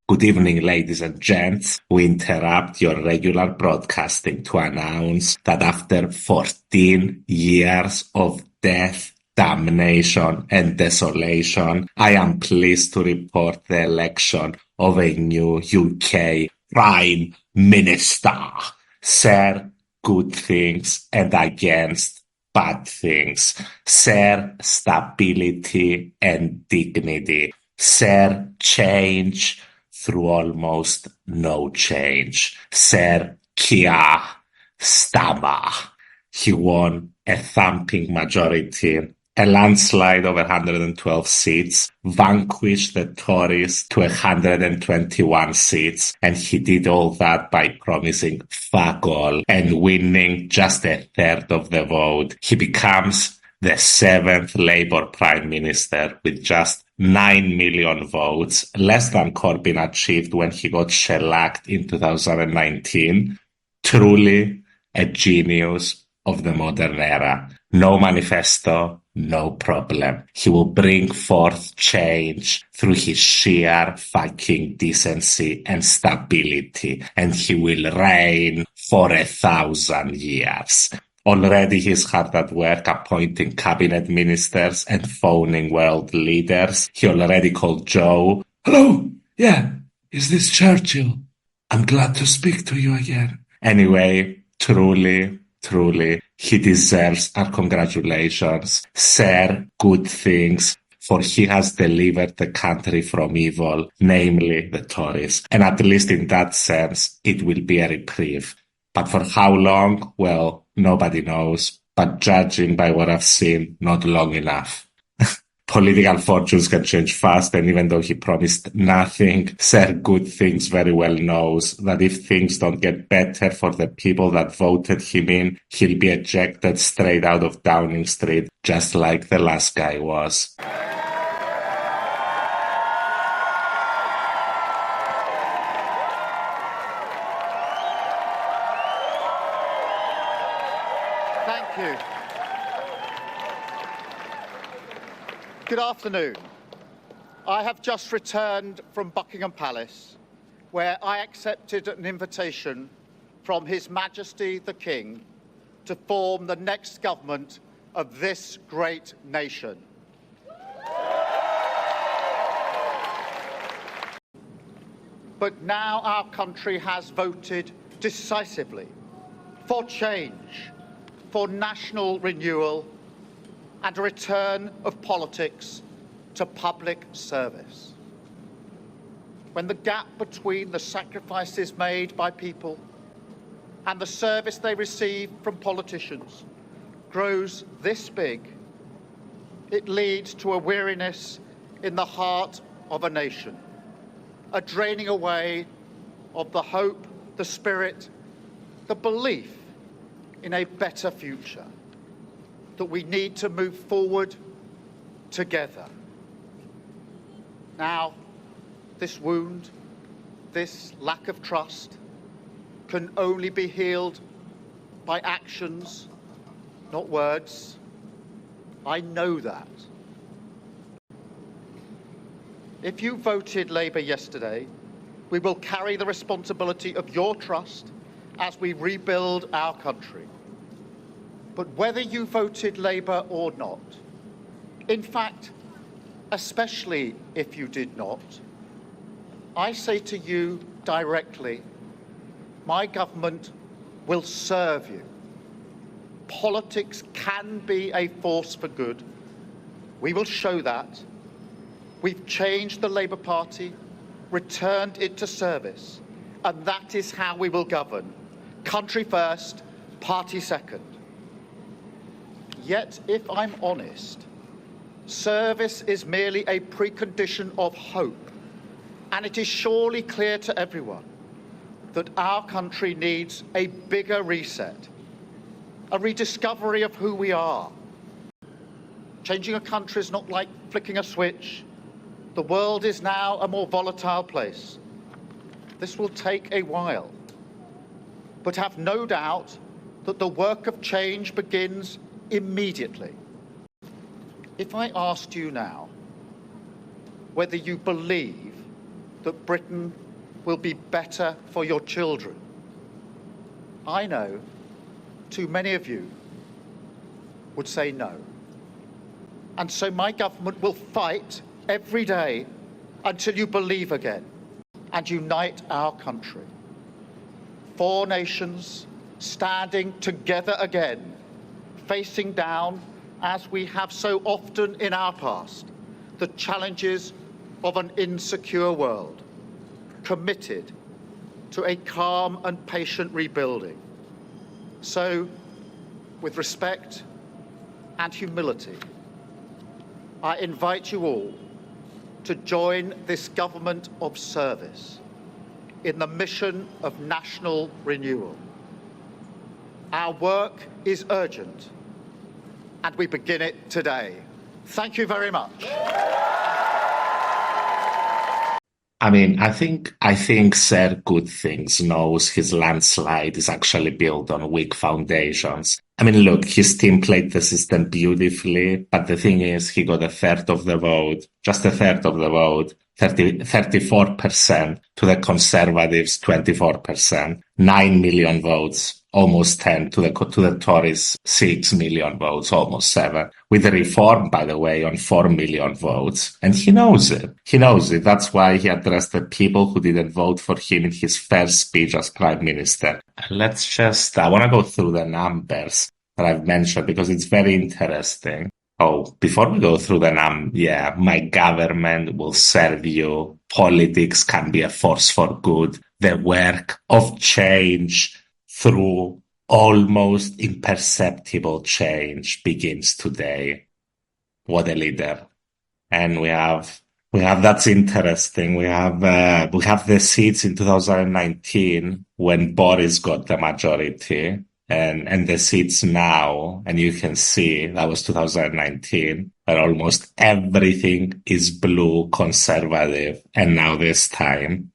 Good evening, ladies and gents. We interrupt your regular broadcasting to announce that after 14 years of death, damnation, and desolation, I am pleased to report the election of a new UK Prime Minister. Sir Good Things and Against Bad Things. Sir Stability and Dignity. Sir Change through almost no change. Sir Keir Starmer. He won a thumping majority, a landslide over 112 seats, vanquished the Tories to 121 seats, and he did all that by promising fuck all and winning just a third of the vote. He becomes the seventh Labour Prime Minister with just 9 million votes, less than Corbyn achieved when he got shellacked in 2019. Truly a genius of the modern era. No manifesto, no problem. He will bring forth change through his sheer fucking decency and stability, and he will reign for 1,000 years. Already he's hard at work appointing cabinet ministers and phoning world leaders. He already called Joe. Hello, yeah, is this Churchill? I'm glad to speak to you again. Anyway, truly, he deserves our congratulations. Sir Good Things, for he has delivered the country from evil, namely the Tories. And at least in that sense, it will be a reprieve. But for how long? Well, nobody knows. But judging by what I've seen, not long enough. Political fortunes can change fast, and even though he promised nothing, Sir Good Things very well knows that if things don't get better for the people that voted him in, he'll be ejected straight out of Downing Street, just like the last guy was. Thank you. Good afternoon. I have just returned from Buckingham Palace, where I accepted an invitation from His Majesty the King to form the next government of this great nation. But now our country has voted decisively for change, for national renewal, and a return of politics to public service. When the gap between the sacrifices made by people and the service they receive from politicians grows this big, it leads to a weariness in the heart of a nation, a draining away of the hope, the spirit, the belief in a better future, that we need to move forward together. Now, this wound, this lack of trust, can only be healed by actions, not words. I know that. If you voted Labour yesterday, we will carry the responsibility of your trust as we rebuild our country. But whether you voted Labour or not, in fact, especially if you did not, I say to you directly, my government will serve you. Politics can be a force for good. We will show that. We've changed the Labour Party, returned it to service, and that is how we will govern. Country first, party second. Yet, if I'm honest, service is merely a precondition of hope, and it is surely clear to everyone that our country needs a bigger reset, a rediscovery of who we are. Changing a country is not like flicking a switch. The world is now a more volatile place. This will take a while, but have no doubt that the work of change begins immediately. If I asked you now whether you believe that Britain will be better for your children. I know too many of you would say no. And so my government will fight every day until you believe again and unite our country. 4 nations standing together again, facing down, as we have so often in our past, the challenges of an insecure world, committed to a calm and patient rebuilding. So, with respect and humility, I invite you all to join this government of service in the mission of national renewal. Our work is urgent, and we begin it today. Thank you very much. I think Sir Good Things knows his landslide is actually built on weak foundations. Look, his team played the system beautifully, but the thing is, he got a third of the vote, just a third of the vote, 34% to the Conservatives, 24%, 9 million votes, almost 10 to the Tories, 6 million votes, almost 7. With the Reform, by the way, on 4 million votes. And he knows it. He knows it. That's why he addressed the people who didn't vote for him in his first speech as Prime Minister. I want to go through the numbers that I've mentioned because it's very interesting. Oh, before we go through my government will serve you. Politics can be a force for good. The work of change through almost imperceptible change begins today. What a leader. And we have, that's interesting. We have the seats in 2019 when Boris got the majority and the seats now, and you can see that was 2019, where almost everything is blue, conservative, and now this time,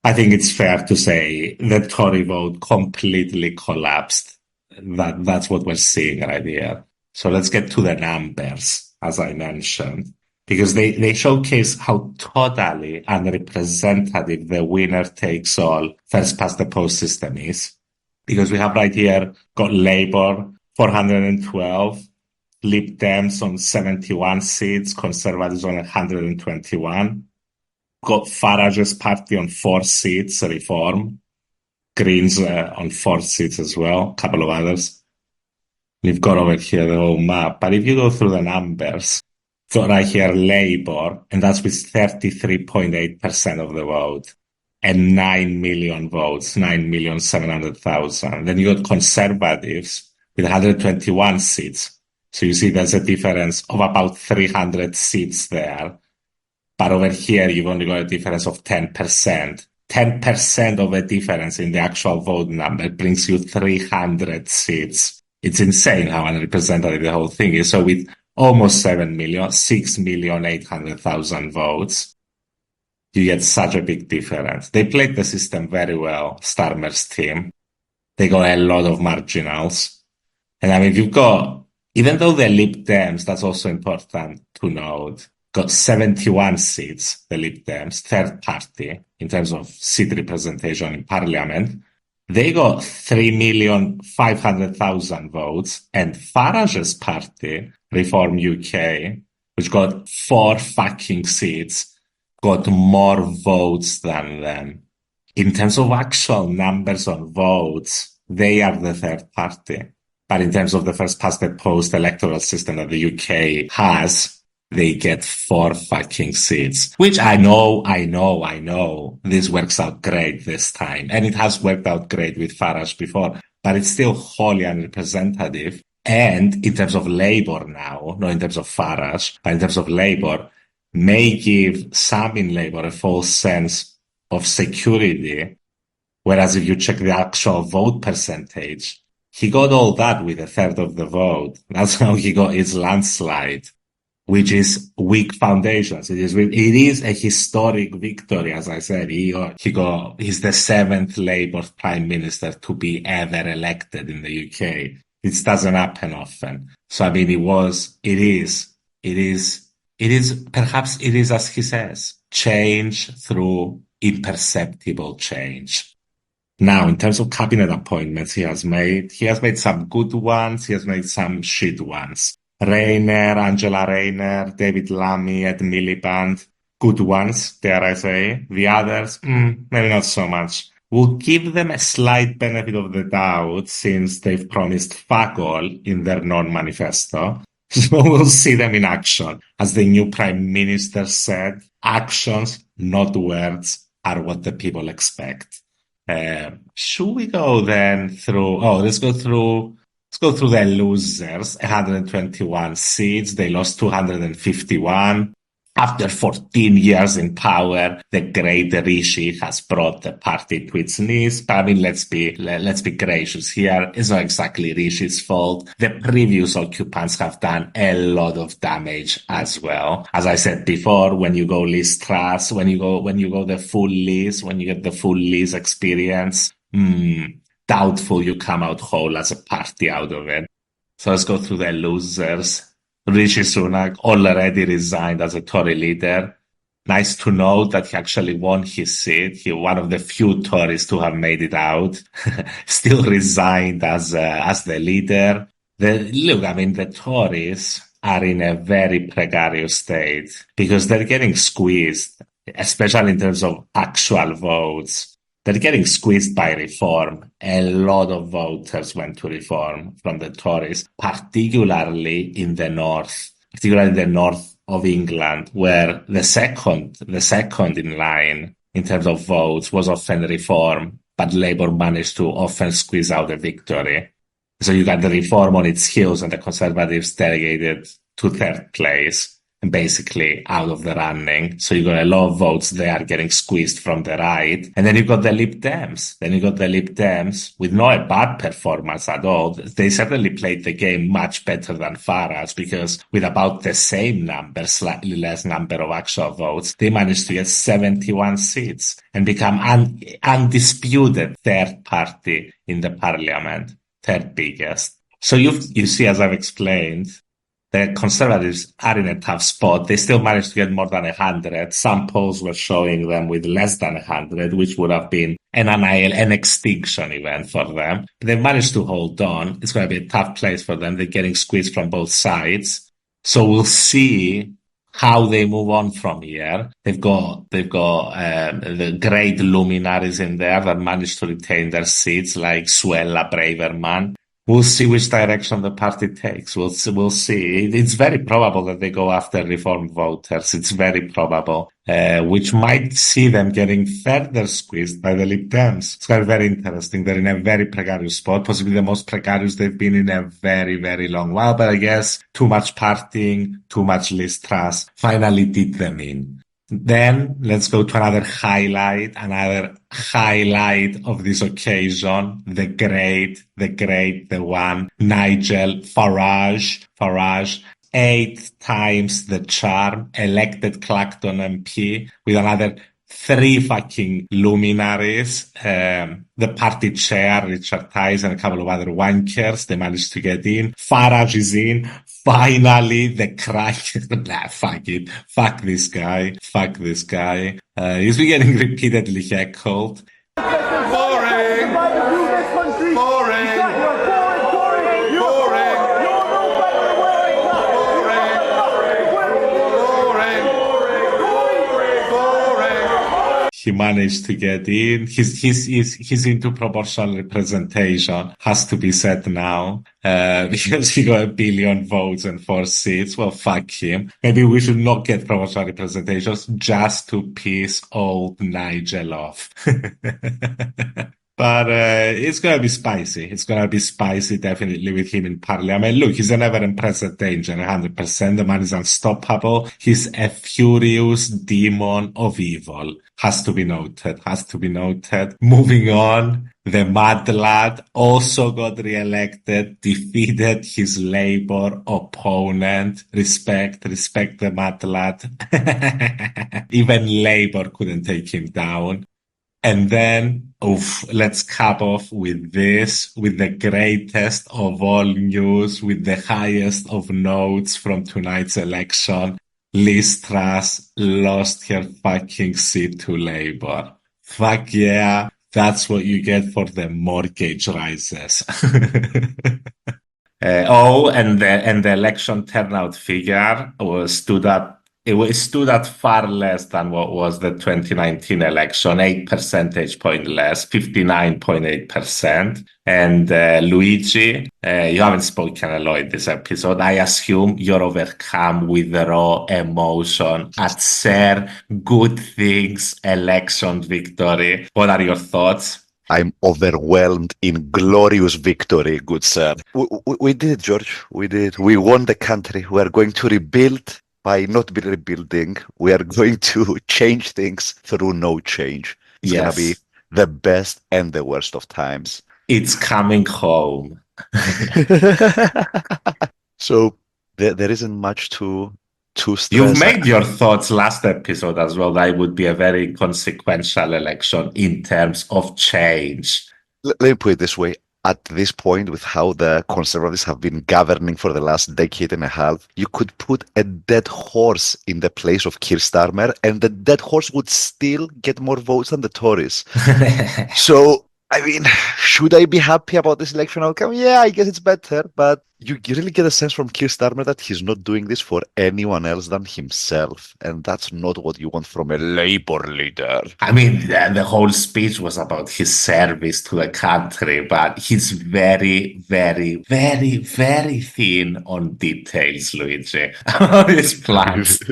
I think it's fair to say the Tory vote completely collapsed. That's what we're seeing right here. So let's get to the numbers, as I mentioned, because they showcase how totally unrepresentative the winner takes all first past the post system is. Because we have right here got Labour 412, Lib Dems on 71 seats, Conservatives on 121. Got Farage's party on 4 seats, Reform. Greens on 4 seats as well, a couple of others. We've got over here the whole map. But if you go through the numbers, got right here Labour, and that's with 33.8% of the vote. And 9 million votes, 9,700,000. Then you got Conservatives with 121 seats. So you see there's a difference of about 300 seats there. But over here, you've only got a difference of 10%. 10% of a difference in the actual vote number brings you 300 seats. It's insane how unrepresentative the whole thing is. So with almost 7 million, 6,800,000 votes, you get such a big difference. They played the system very well, Starmer's team. They got a lot of marginals. And you've got, even though they're Lib Dems, that's also important to note, got 71 seats, the Lib Dems, third party, in terms of seat representation in Parliament. They got 3,500,000 votes, and Farage's party, Reform UK, which got 4 fucking seats, got more votes than them. In terms of actual numbers on votes, they are the third party. But in terms of the first past the post electoral system that the UK has, they get 4 fucking seats. Which I know, this works out great this time. And it has worked out great with Farage before, but it's still wholly unrepresentative. And in terms of Labour now, not in terms of Farage, but in terms of Labour, may give some in Labour a false sense of security, whereas if you check the actual vote percentage, he got all that with a third of the vote. That's how he got his landslide, which is weak foundations. It is a historic victory, as I said. He's the 7th Labour Prime Minister to be ever elected in the UK. It doesn't happen often. So perhaps it is as he says, change through imperceptible change. Now, in terms of cabinet appointments he has made some good ones, he has made some shit ones. Angela Rayner, David Lammy, Ed Miliband, good ones, dare I say. The others, maybe not so much. We'll give them a slight benefit of the doubt since they've promised fuck all in their non-manifesto. So we'll see them in action. As the new prime minister said, actions, not words, are what the people expect. Should we go then through? Oh, let's go through the losers. 121 seats. They lost 251. After 14 years in power, the great Rishi has brought the party to its knees. But I mean, let's be gracious here. It's not exactly Rishi's fault. The previous occupants have done a lot of damage as well. As I said before, when you go Liz Truss, when you go the full Liz, when you get the full Liz experience, doubtful you come out whole as a party out of it. So let's go through the losers. Rishi Sunak already resigned as a Tory leader. Nice to know that he actually won his seat. He one of the few Tories to have made it out. Still resigned as the leader. The Tories are in a very precarious state because they're getting squeezed, especially in terms of actual votes. They're getting squeezed by reform. A lot of voters went to reform from the Tories, particularly in the north of England, where the second in line in terms of votes was often reform, but Labour managed to often squeeze out a victory. So you got the reform on its heels and the Conservatives delegated to third place and basically out of the running. So you got a lot of votes there getting squeezed from the right. And then you got the Lib Dems. With not a bad performance at all. They certainly played the game much better than Farage because with about the same number, slightly less number of actual votes, they managed to get 71 seats and become undisputed third party in the parliament, third biggest. So you see, as I've explained, the Conservatives are in a tough spot. They still managed to get more than 100. Some polls were showing them with less than 100, which would have been an extinction event for them. But they've managed to hold on. It's going to be a tough place for them. They're getting squeezed from both sides. So we'll see how they move on from here. They've got the great luminaries in there that managed to retain their seats, like Suella Braverman. We'll see which direction the party takes. We'll see. It's very probable that they go after reform voters. It's very probable, which might see them getting further squeezed by the Lib Dems. It's going to be very interesting. They're in a very precarious spot, possibly the most precarious they've been in a very, very long while. But I guess too much partying, too much Liz Truss finally did them in. Then let's go to another highlight of this occasion. The one, Nigel Farage, 8 times the charm, elected Clacton MP with another 3 fucking luminaries. The party chair, Richard Tice, and a couple of other wankers, they managed to get in. Farage is in. Finally, the crack. Nah, fuck it. Fuck this guy. He's been getting repeatedly heckled. Boring! He managed to get in. He's into proportional representation. Has to be said now. Because he got 1 billion votes and 4 seats. Well, fuck him. Maybe we should not get proportional representations just to piss old Nigel off. But it's going to be spicy. It's going to be spicy, definitely, with him in parliament. Look, he's an ever-present danger, 100%. The man is unstoppable. He's a furious demon of evil. Has to be noted. Moving on, the mad lad also got re-elected, defeated his Labour opponent. Respect the mad lad. Even Labour couldn't take him down. And then, let's cap off with the greatest of all news, with the highest of notes from tonight's election. Liz Truss lost her fucking seat to Labour. Fuck yeah, that's what you get for the mortgage rises. And the election turnout figure stood at far less than what was the 2019 election, 8 percentage point less, 59.8%. And Luigi, you haven't spoken a lot in this episode. I assume you're overcome with the raw emotion at Sir Good Things election victory. What are your thoughts? I'm overwhelmed in glorious victory, good sir. We did it, George. We did. We won the country. We are going to rebuild by not be rebuilding. We are going to change things through no change. It's going to be Yes, the best and the worst of times. it's coming home. So there isn't much to You've stress. made your thoughts last episode as well. That it would be a very consequential election in terms of change. Let me put it this way. At this point, with how the Conservatives have been governing for the last decade and a half, you could put a dead horse in the place of Keir Starmer, and the dead horse would still get more votes than the Tories. So, I mean, should I be happy about this election outcome? Yeah, I guess it's better, but you really get a sense from Keir Starmer that he's not doing this for anyone else than himself, and that's not what you want from a Labour leader. I mean, the whole speech was about his service to the country, but he's very, very, very, very thin on details, Luigi, on his plans.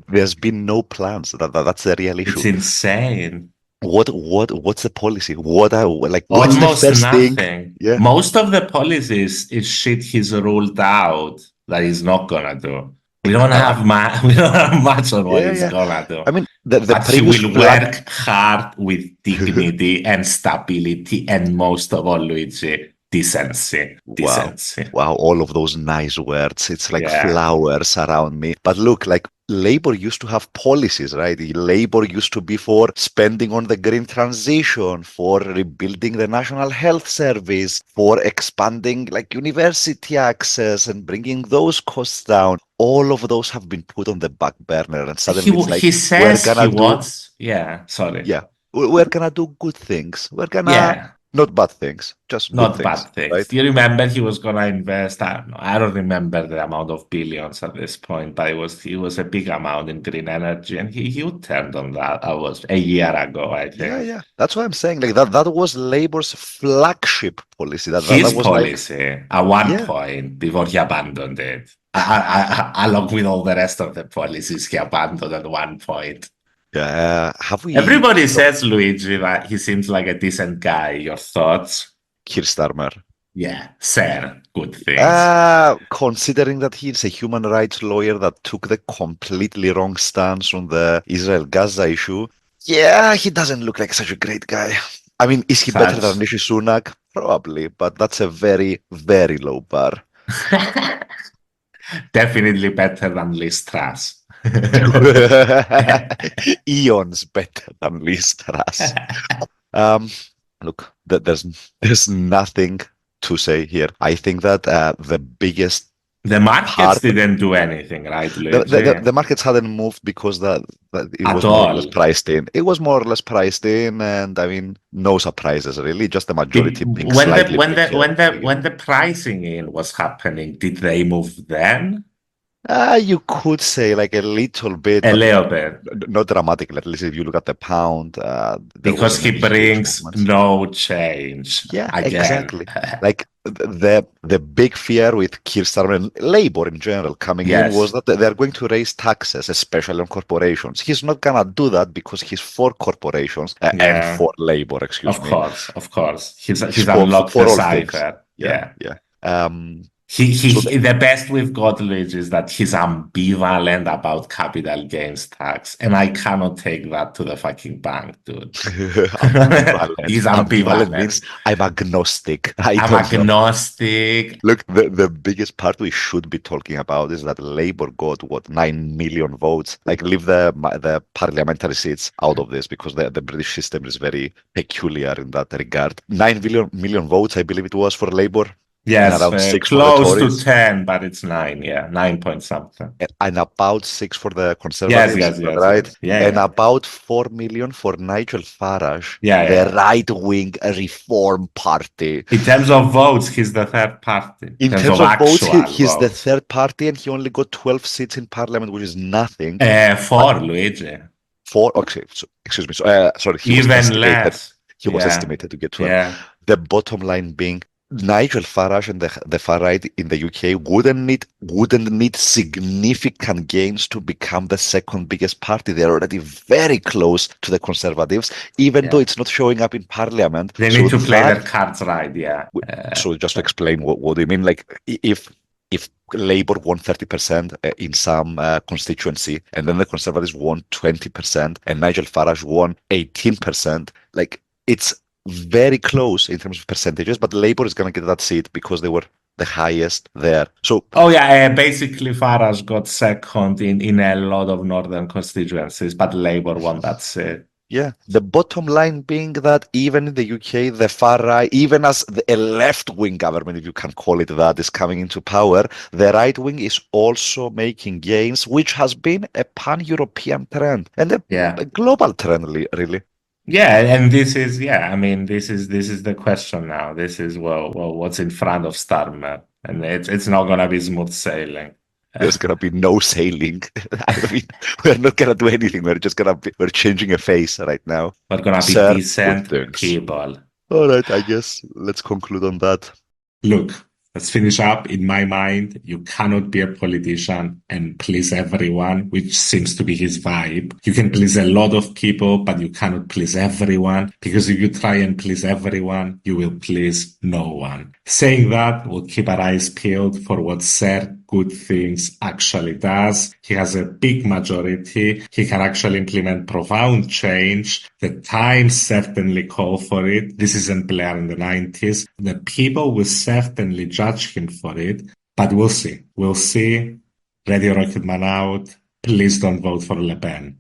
There's been no plans. That's the real It's issue. insane. What's the policy? What's the Almost first thing? nothing. Yeah. Most of the policies is shit he's ruled out that he's not gonna do. We don't have much on what Yeah, he's yeah. gonna do. I mean, the But he previous will plan. work hard with dignity and stability, and most of all, Luigi, decency. Wow. Decency. Wow, all of those nice words. It's like Yeah. flowers around me. But look, like Labour used to have policies, right? Labour used to be for spending on the green transition, for rebuilding the National Health Service, for expanding like university access and bringing those costs down. All of those have been put on the back burner, and suddenly it's like He we're says gonna he do, wants. Yeah, sorry. yeah, we're gonna do good things. We're gonna Yeah. not bad things, just good Not things, bad things. right? Do you remember he was gonna invest? I don't remember the amount of billions at this point, but it was a big amount in green energy, and he turned on that. That was a year ago, I think. Yeah. That's what I'm saying. Like that was Labour's flagship policy. That His was like, policy at one yeah. point before he abandoned it, along with all the rest of the policies he abandoned at one point. Yeah. Have we Everybody says, Luigi, that he seems like a decent guy. Your thoughts? Keir Starmer? Yeah, Sir, good things. Considering that he's a human rights lawyer that took the completely wrong stance on the Israel-Gaza issue, yeah, he doesn't look like such a great guy. I mean, is he better than Rishi Sunak? Probably, but that's a very, very low bar. Definitely better than Liz Truss. Eons better than Liz Truss. Look, there's nothing to say here. I think that the biggest The markets didn't do anything, right, Luigi? the markets hadn't moved because that it At was more or less all. priced in. It was more or less priced in, and I mean, no surprises really. Just the majority being When slightly when the pricing in was happening, did they move then? You could say like a little bit, A but little bit. not dramatically. At least if you look at the pound, there Because wasn't he any huge brings movements. no change Yeah, again. exactly. Like the big fear with Keir Starmer and Labour in general coming in was that they're going to raise taxes, especially on corporations. He's not gonna do that because he's for corporations and for Labour. Excuse me. Of course. He's for unlocked for the all things. cipher. Yeah. So the best we've got, Luigi, is that he's ambivalent about capital gains tax, and I cannot take that to the fucking bank, dude. Ambivalent. He's Ambivalent ambivalent. means I'm agnostic. I'm agnostic. Look, the biggest part we should be talking about is that Labour got 9 million votes. Like, leave the parliamentary seats out of this because the British system is very peculiar in that regard. 9 million votes, I believe it was, for Labour. and Yes, around 6 for the close to Tories, 10, but it's 9, yeah, 9 point something. and about 6 for the Yes, Conservatives, yes, is that yes, right? yes. Yeah, And yeah. about 4 million for Nigel Farage, Yeah, yeah, the yeah. right-wing Reform Party. In terms of votes, he's the third party. In In terms terms of of votes, actual he's the votes. third party, and he only got 12 seats in parliament, which is nothing. But Four, Luigi. okay, so, excuse me. So, sorry, Even less. He was Yeah, estimated to get 12. yeah, The bottom line being Nigel Farage and the far right in the UK wouldn't need significant gains to become the second biggest party. They're already very close to the Conservatives, even though yeah. it's not showing up in parliament. They So need to play their that cards right, yeah. so just to explain what do you mean, like if Labour won 30% in some constituency, and then the Conservatives won 20%, and Nigel Farage won 18%, like it's very close in terms of percentages, but Labour is going to get that seat because they were the highest there. So Oh yeah, basically Farage got second in a lot of northern constituencies, but Labour won that seat. yeah, the bottom line being that even in the UK, the far right, even as a left-wing government, if you can call it that, is coming into power, the right wing is also making gains, which has been a pan-European trend and Yeah. a global trend, really. Yeah, and this is I mean this is the question now. This is what's in front of Starmer, and it's not gonna be smooth sailing. There's gonna be no sailing. I mean, we're not gonna do anything. We're changing a face right now. We're gonna be Sir, good decent things. people. All right, I guess let's conclude on that. Look, let's finish up. In my mind, you cannot be a politician and please everyone, which seems to be his vibe. You can please a lot of people, but you cannot please everyone, because if you try and please everyone, you will please no one. Saying that, we'll keep our eyes peeled for what Sir Good Things actually does. He has a big majority. He can actually implement profound change. The times certainly call for it. This isn't Blair in the 90s. The people will certainly judge him for it, but we'll see. We'll see. Radio Rocketman out. Please don't vote for Le Pen.